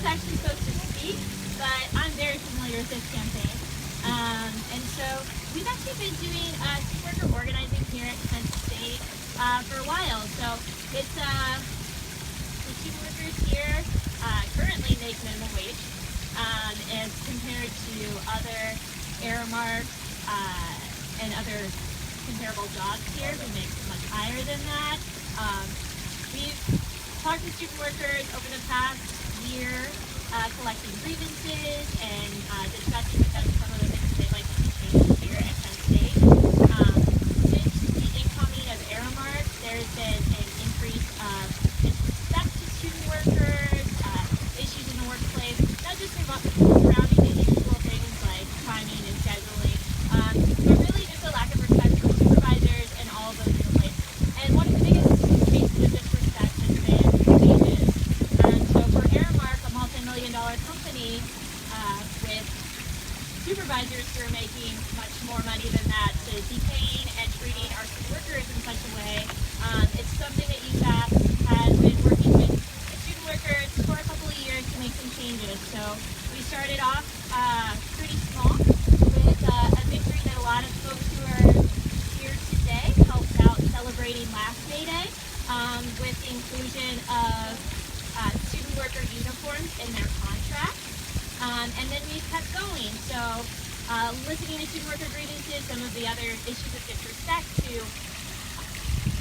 actually supposed to speak, but I'm very familiar with this campaign. And so we've actually been doing student worker organizing here at Kent State for a while. So it's the student workers here currently make minimum wage as compared to other Aramark and other comparable jobs here who make much higher than that. We've talked to student workers over the past year, collecting grievances and discussing with them some of the things they'd like to see changed here at Penn State. Since the incoming of Aramark, there's been an increase of disrespect to student workers, issues in the workplace, not just surrounding the usual things like timing and scheduling, but really just a lack of respect for supervisors and all of those in the place. And one of the biggest cases of disrespect has been wages. So for Aramark, a multi-million-dollar company with supervisors who are making much more money than that, to detain and treating our student workers in such a way, it's something that USAP has been working with the student workers for a couple of years to make some changes. So we started off pretty small with a victory that a lot of folks who are here today helped out celebrating last May Day with the inclusion of student worker uniforms in their contracts. And then we've kept going. So listening to student worker grievances, some of the other issues of disrespect, to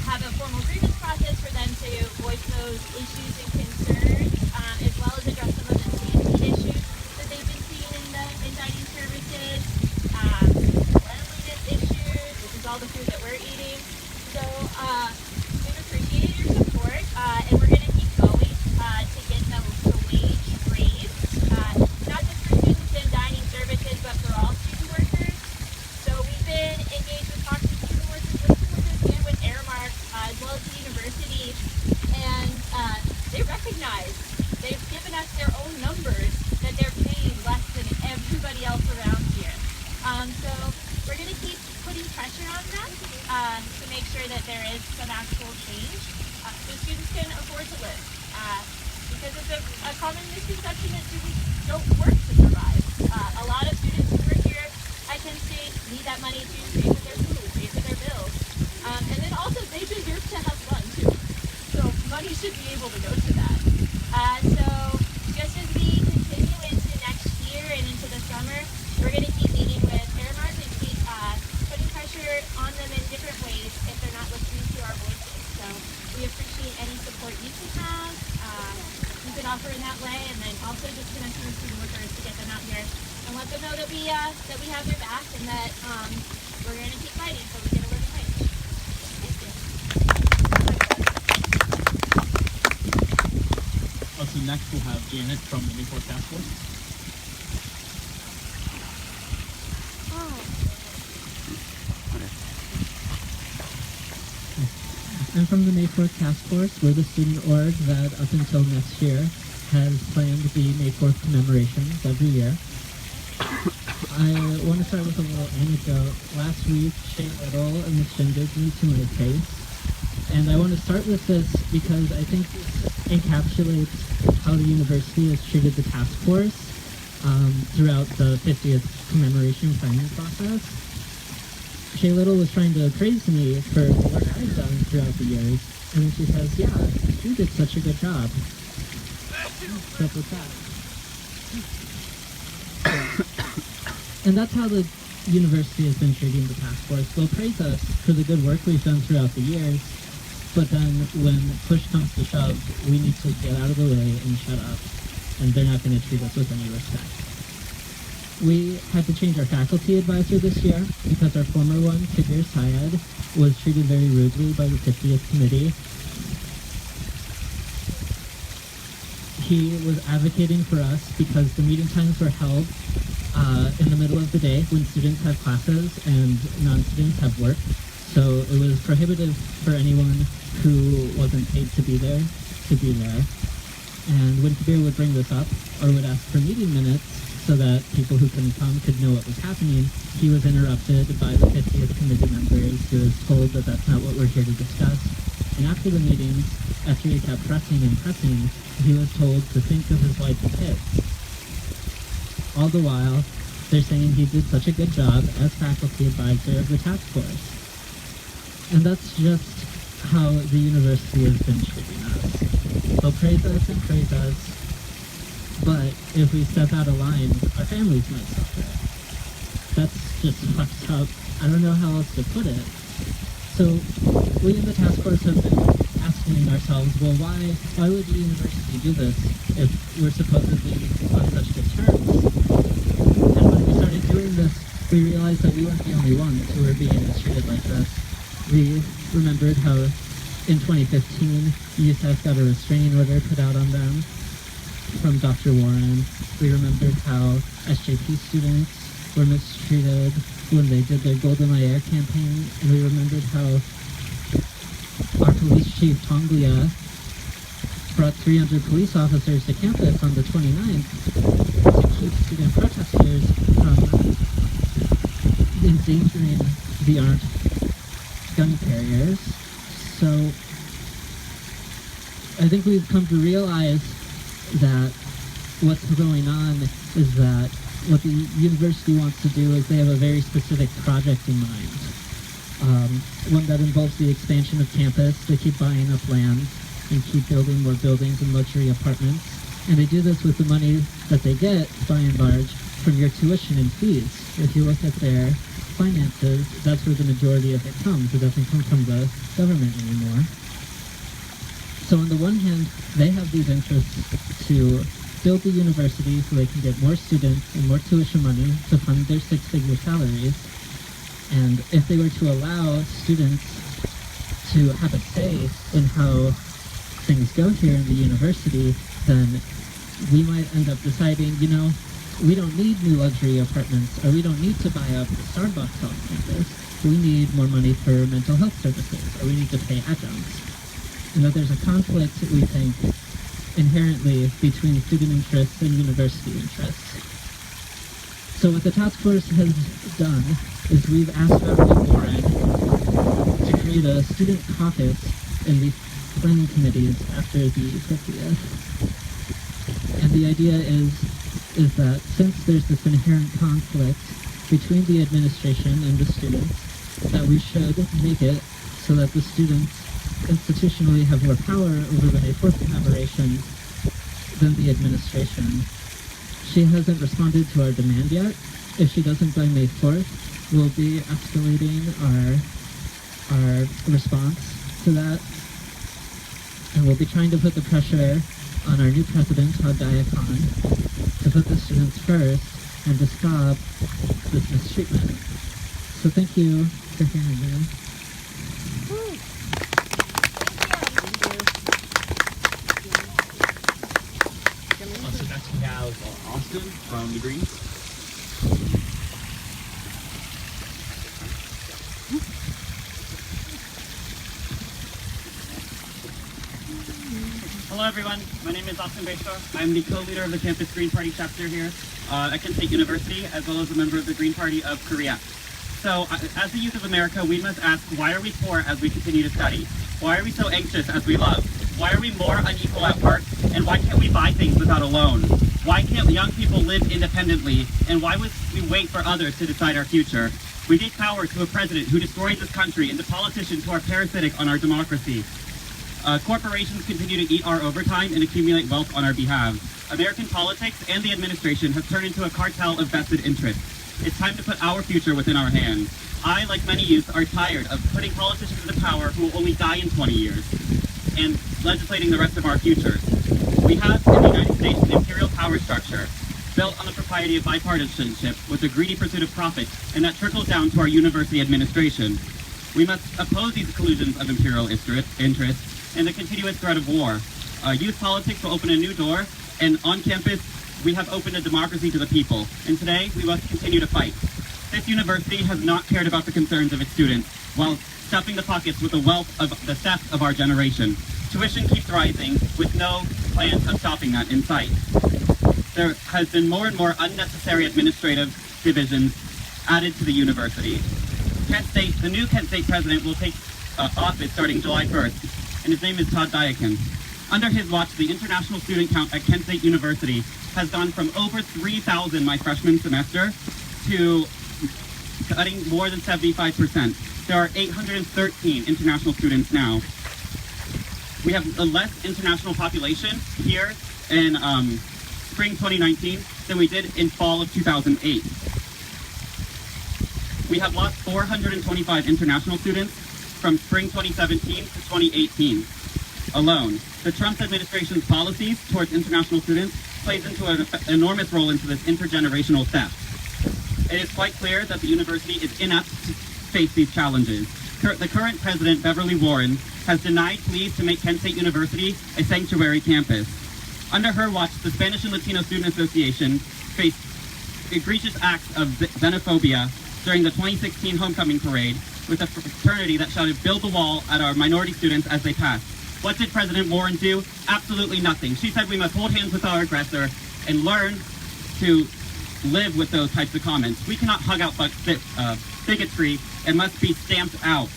have a formal grievance process for them to voice those issues and concerns, as well as address some of the safety issues that they've been seeing in dining services, cleanliness issues, which is all the food that we're eating. So we've appreciated your support, and we're going to keep going to get the wage raised, not just for students in dining services, but for all student workers. So we've been engaged with talking to student workers and with Aramark, as well as the university, and they recognize, they've given us their own numbers, that they're paying less than everybody else around here. So we're going to keep putting pressure on them to make sure that there is some actual change so students can afford to live. Because it's a common misconception that students don't work to survive. A lot of students who are here at Kent State need that money to pay for their food, pay for their bills. And then also they deserve to have fun too. So money should be able to go to that. So just as we continue into next year and into the summer, we're going to keep meeting with Aramark and keep putting pressure on them in different ways if they're not listening to our voices. So we appreciate any support you can have. You can offer in that way, and then also just connecting with student workers to get them out here and let them know that we have their back and that we're going to keep fighting so we get a living wage. Thank you. So next we'll have Janet from the Mayport Task Force. I'm from the Mayport Task Force. We're the student org that up until next year has planned the May 4th commemorations every year. I want to start with a little anecdote. Last week, Shay Little misgendered me to my face. And I want to start with this because I think this encapsulates how the university has treated the task force throughout the 50th commemoration planning process. Shay Little was trying to praise me for the work I've done throughout the years, and then she says, "Yeah, you did such a good job." What's up with that? And that's how the university has been treating the task force. They'll praise us for the good work we've done throughout the years, but then when push comes to shove, we need to get out of the way and shut up, and they're not going to treat us with any respect. We had to change our faculty advisor this year because our former one, Kabir Syed, was treated very rudely by the 50th committee. He was advocating for us because the meeting times were held in the middle of the day when students have classes and non-students have work. So it was prohibitive for anyone who wasn't paid to be there. And when Kabir would bring this up or would ask for meeting minutes, so that people who couldn't come could know what was happening, he was interrupted by the 50th committee members. He was told that that's not what we're here to discuss. And after the meetings, after he kept pressing and pressing, he was told to think of his wife and kids. All the while, they're saying he did such a good job as faculty advisor of the task force. And that's just how the university has been treating us. They'll praise us and praise us, but if we step out of line, our families might suffer. That's just fucked up. I don't know how else to put it. So we in the task force have been asking ourselves, well, why would the university do this if we're supposedly on such good terms? And when we started doing this, we realized that we weren't the only ones who were being mistreated like this. We remembered how in 2015, USF got a restraining order put out on them from Dr. Warren. We remembered how SJP students were mistreated when they did their Golden My Air campaign, and we remembered how our police chief, Tonglia, brought 300 police officers to campus on the 29th to keep student protesters from endangering the armed gun carriers. So I think we've come to realize that what's going on is that what the university wants to do is they have a very specific project in mind. One that involves the expansion of campus. They keep buying up land and keep building more buildings and luxury apartments. And they do this with the money that they get, by and large, from your tuition and fees. If you look at their finances, that's where the majority of it comes. It doesn't come from the government anymore. So on the one hand, they have these interests to build the university so they can get more students and more tuition money to fund their six-figure salaries. And if they were to allow students to have a say in how things go here in the university, then we might end up deciding, you know, we don't need new luxury apartments, or we don't need to buy up Starbucks off campus. We need more money for mental health services, or we need to pay adjuncts. You know, there's a conflict, we think, inherently between student interests and university interests. So what the task force has done is we've asked Dr. Warren to create a student caucus in the planning committees after the 50th. And the idea is that since there's this inherent conflict between the administration and the students, that we should make it so that the students institutionally have more power over the May 4th commemoration than the administration. She hasn't responded to our demand yet. If she doesn't by May 4th, we'll be escalating our response to that. And we'll be trying to put the pressure on our new president, Hadaya Khan, to put the students first and to stop this mistreatment. So thank you for hearing me. So next we have Austin from the Greens. Hello everyone, my name is Austin Bayshaw. I'm the co-leader of the Campus Green Party chapter here at Kent State University, as well as a member of the Green Party of Korea. So, as the youth of America, we must ask, why are we poor as we continue to study? Why are we so anxious as we love? Why are we more unequal at work? And why can't we buy things without a loan? Why can't young people live independently? And why would we wait for others to decide our future? We gave power to a president who destroyed this country and to politicians who are parasitic on our democracy. Corporations continue to eat our overtime and accumulate wealth on our behalf. American politics and the administration have turned into a cartel of vested interests. It's time to put our future within our hands. I, like many youth, are tired of putting politicians into power who will only die in 20 years and legislating the rest of our futures. We have in the United States an imperial power structure built on the propriety of bipartisanship with a greedy pursuit of profit, and that trickles down to our university administration. We must oppose these collusions of imperial interests and the continuous threat of war. Youth politics will open a new door, and on campus, we have opened a democracy to the people, and today we must continue to fight. This university has not cared about the concerns of its students, while stuffing the pockets with the wealth of the theft of our generation. Tuition keeps rising, with no plans of stopping that in sight. There has been more and more unnecessary administrative divisions added to the university. The new Kent State president will take office starting July 1st. and his name is Todd Diakin. Under his watch, the international student count at Kent State University has gone from over 3,000 my freshman semester to cutting more than 75%. There are 813 international students now. We have a less international population here in spring 2019 than we did in fall of 2008. We have lost 425 international students from spring 2017 to 2018 alone. The Trump administration's policies towards international students plays into an enormous role into this intergenerational theft. It is quite clear that the university is inept to face these challenges. The current president, Beverly Warren, has denied pleas to make Kent State University a sanctuary campus. Under her watch, the Spanish and Latino Student Association faced egregious acts of xenophobia during the 2016 homecoming parade with a fraternity that shouted "Build the wall" at our minority students as they passed. What did President Warren do? Absolutely nothing. She said we must hold hands with our aggressor and learn to live with those types of comments. We cannot hug out bigotry. It must be stamped out.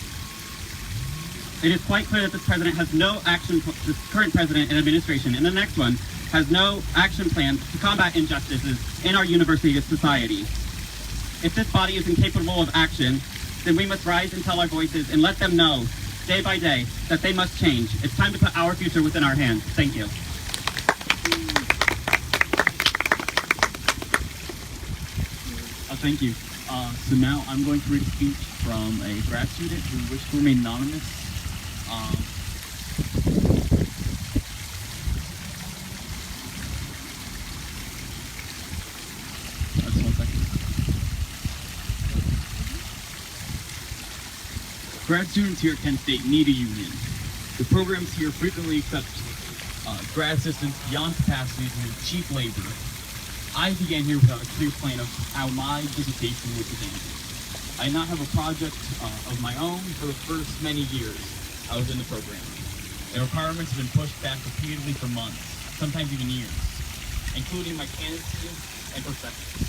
It is quite clear that this president has no action, this current president and administration, and the next one, has no action plan to combat injustices in our university society. If this body is incapable of action, then we must rise and tell our voices and let them know, day by day, that they must change. It's time to put our future within our hands. Thank you. Thank you. So now I'm going to read a speech from a grad student who wished to remain anonymous. Just 1 second. Grad students here at Kent State need a union. The programs here frequently accept grad assistants beyond capacity due to cheap labor. I began here without a clear plan of how my education would begin. I did not have a project of my own for the first many years I was in the program. The requirements have been pushed back repeatedly for months, sometimes even years, including my candidacy and perspectives.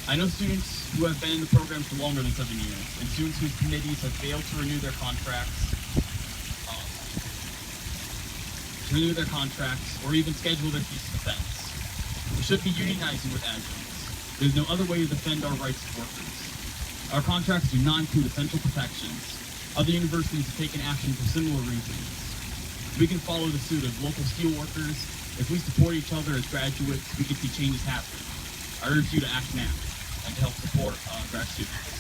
I know students who have been in the program for longer than 7 years, and students whose committees have failed to renew their contracts, or even schedule their thesis defense. We should be unionizing with adjuncts. There's no other way to defend our rights as workers. Our contracts do not include essential protections. Other universities have taken action for similar reasons. We can follow the suit of local steelworkers. If we support each other as graduates, we can see changes happen. I urge you to act now and to help support grad students.